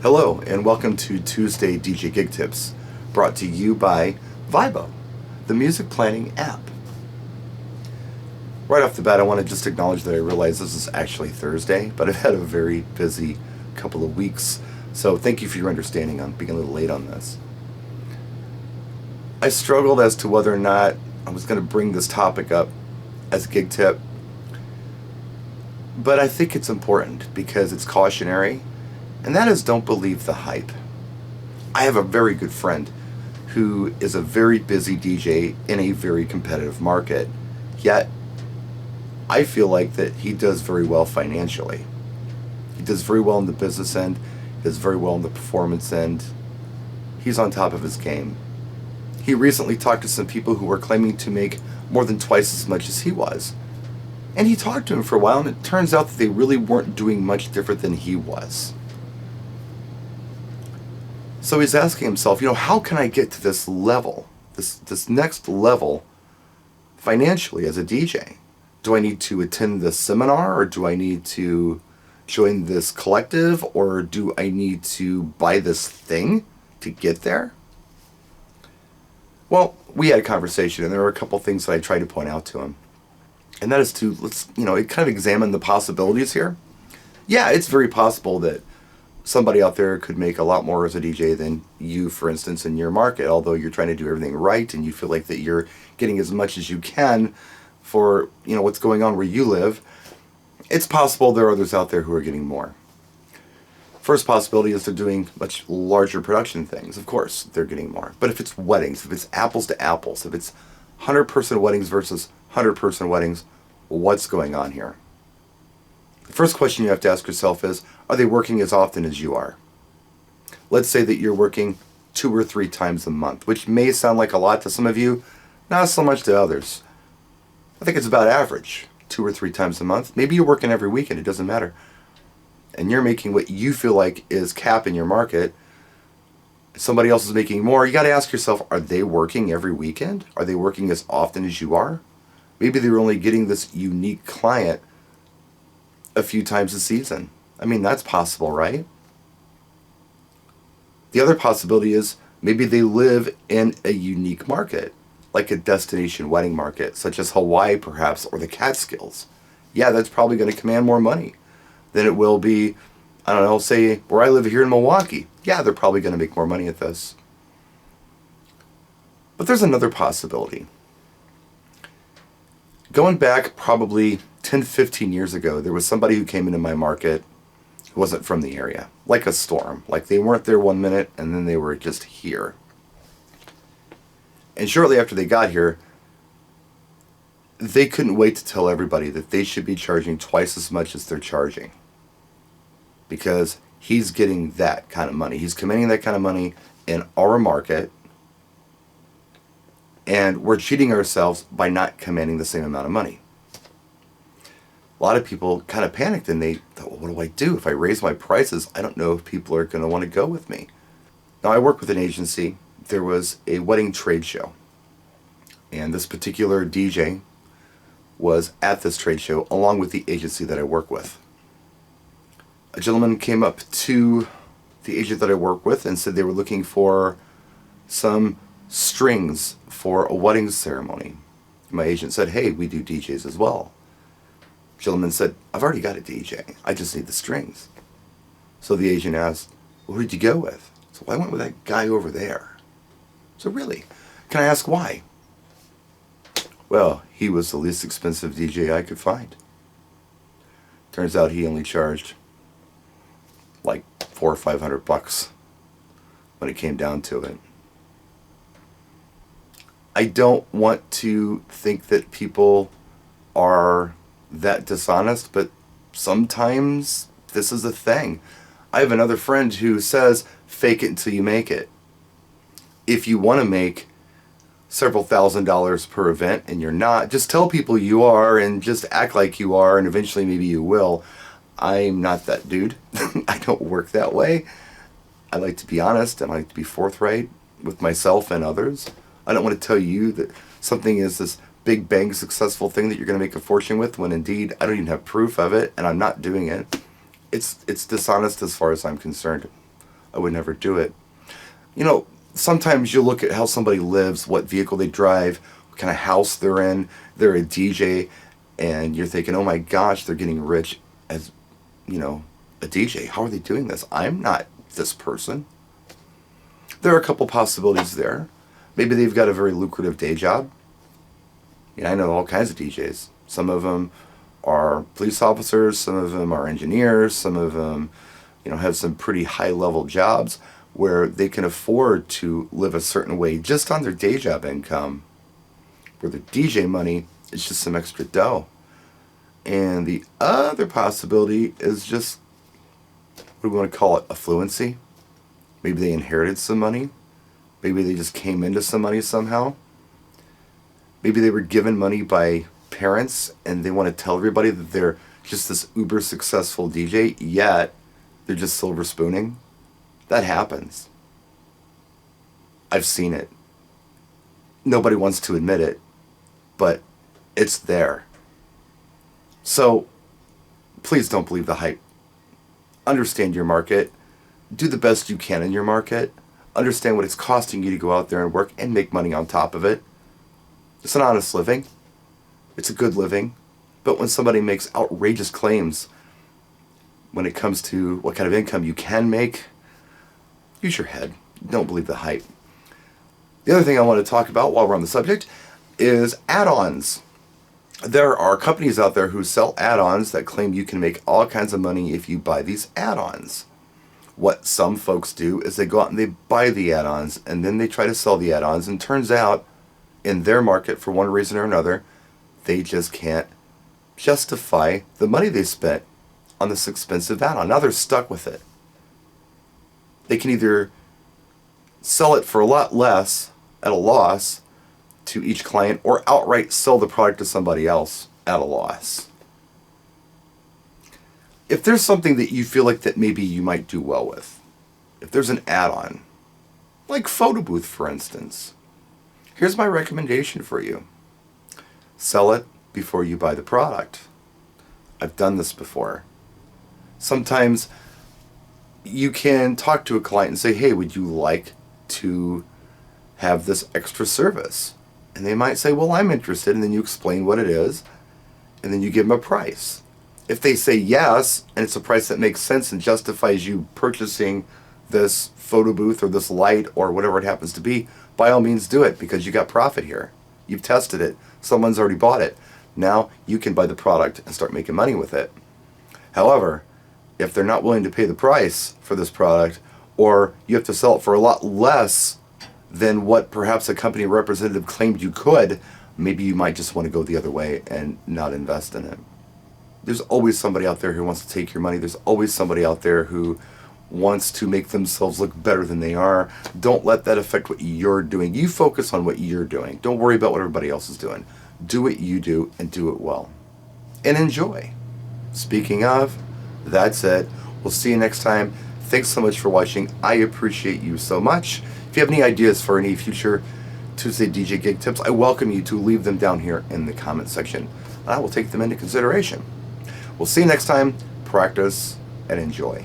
Hello, and welcome to Tuesday DJ Gig Tips, brought to you by Vibo, the music planning app. Right off the bat, I want to just acknowledge that I realize this is actually Thursday, but I've had a very busy couple of weeks, so thank you for your understanding on being a little late on this. I struggled as to whether or not I was going to bring this topic up as a gig tip, but I think it's important because it's cautionary, and that is, don't believe the hype. I have a very good friend who is a very busy DJ in a very competitive market, yet I feel like that he does very well financially. He does very well on the business end, he does very well on the performance end. He's on top of his game. He recently talked to some people who were claiming to make more than twice as much as he was. And he talked to him for a while, and it turns out that they really weren't doing much different than he was. So he's asking himself, how can I get to this level, this next level financially as a DJ? Do I need to attend this seminar, or do I need to join this collective, or do I need to buy this thing to get there? Well, we had a conversation, and there were a couple things that I tried to point out to him. And that is to, let's kind of examine the possibilities here. Yeah, it's very possible that somebody out there could make a lot more as a DJ than you, for instance, in your market, although you're trying to do everything right and you feel like that you're getting as much as you can for, what's going on where you live. It's possible there are others out there who are getting more. First possibility is they're doing much larger production things. Of course, they're getting more. But if it's weddings, if it's apples to apples, if it's 100-person weddings versus 100-person weddings, what's going on here? The first question you have to ask yourself is, are they working as often as you are? Let's say that you're working 2 or 3 times a month, which may sound like a lot to some of you, not so much to others. I think it's about average, 2 or 3 times a month. Maybe you're working every weekend, it doesn't matter. And you're making what you feel like is cap in your market. Somebody else is making more. You got to ask yourself, are they working every weekend? Are they working as often as you are? Maybe they're only getting this unique client a few times a season. I mean, that's possible, right? The other possibility is maybe they live in a unique market, like a destination wedding market, such as Hawaii perhaps, or the Catskills. Yeah, that's probably going to command more money than it will be, I don't know, say where I live here in Milwaukee. Yeah, they're probably going to make more money at this. But there's another possibility. Going back probably 10, 15 years ago, there was somebody who came into my market who wasn't from the area, like a storm. Like they weren't there 1 minute and then they were just here. And shortly after they got here, they couldn't wait to tell everybody that they should be charging twice as much as they're charging. Because he's getting that kind of money. He's commanding that kind of money in our market. And we're cheating ourselves by not commanding the same amount of money. A lot of people kind of panicked and they thought, well, what do I do? If I raise my prices, I don't know if people are going to want to go with me. Now, I work with an agency. There was a wedding trade show. And this particular DJ was at this trade show along with the agency that I work with. A gentleman came up to the agent that I work with and said they were looking for some strings for a wedding ceremony. My agent said, hey, we do DJs as well. The gentleman said, I've already got a DJ. I just need the strings. So the agent asked, well, who did you go with? So I went with that guy over there. So really, can I ask why? Well, he was the least expensive DJ I could find. Turns out he only charged like $400 or $500 when it came down to it. I don't want to think that people are that dishonest, but sometimes this is a thing. I have another friend who says, fake it until you make it. If you want to make several $1,000s per event and you're not, just tell people you are and just act like you are, and eventually maybe you will. I'm not that dude. I don't work that way. I like to be honest and I like to be forthright with myself and others. I don't want to tell you that something is this big bang successful thing that you're going to make a fortune with when indeed I don't even have proof of it and I'm not doing it. It's dishonest as far as I'm concerned. I would never do it. You know, sometimes you look at how somebody lives, what vehicle they drive, what kind of house they're in. They're a DJ, and you're thinking, oh my gosh, they're getting rich as, you know, a DJ. How are they doing this? I'm not this person. There are a couple possibilities there. Maybe they've got a very lucrative day job. You know, I know all kinds of DJs. Some of them are police officers, some of them are engineers, some of them, you know, have some pretty high level jobs where they can afford to live a certain way just on their day job income, where their DJ money is just some extra dough. And the other possibility is just, what do we want to call it, affluency? Maybe they inherited some money. Maybe they just came into some money somehow. Maybe they were given money by parents and they want to tell everybody that they're just this uber successful DJ, yet they're just silver spooning. That happens. I've seen it. Nobody wants to admit it, but it's there. So please don't believe the hype. Understand your market. Do the best you can in your market. Understand what it's costing you to go out there and work and make money on top of it. It's an honest living. It's a good living. But when somebody makes outrageous claims when it comes to what kind of income you can make, use your head. Don't believe the hype. The other thing I want to talk about while we're on the subject is add-ons. There are companies out there who sell add-ons that claim you can make all kinds of money if you buy these add-ons. What some folks do is they go out and they buy the add-ons and then they try to sell the add-ons, and turns out in their market, for one reason or another, they just can't justify the money they spent on this expensive add-on. Now they're stuck with it. They can either sell it for a lot less at a loss to each client or outright sell the product to somebody else at a loss. If there's something that you feel like that maybe you might do well with, if there's an add-on, like Photo Booth for instance, here's my recommendation for you. Sell it before you buy the product. I've done this before. Sometimes you can talk to a client and say, hey, would you like to have this extra service? And they might say, well, I'm interested. And then you explain what it is, and then you give them a price. If they say yes, and it's a price that makes sense and justifies you purchasing this photo booth or this light or whatever it happens to be, by all means do it, because you got profit here. You've tested it. Someone's already bought it. Now you can buy the product and start making money with it. However, if they're not willing to pay the price for this product, or you have to sell it for a lot less than what perhaps a company representative claimed you could, maybe you might just want to go the other way and not invest in it. There's always somebody out there who wants to take your money. There's always somebody out there who wants to make themselves look better than they are. Don't let that affect what you're doing. You focus on what you're doing. Don't worry about what everybody else is doing. Do what you do and do it well. And enjoy. Speaking of, that's it. We'll see you next time. Thanks so much for watching. I appreciate you so much. If you have any ideas for any future Tuesday DJ gig tips, I welcome you to leave them down here in the comment section. I will take them into consideration. We'll see you next time. Practice and enjoy.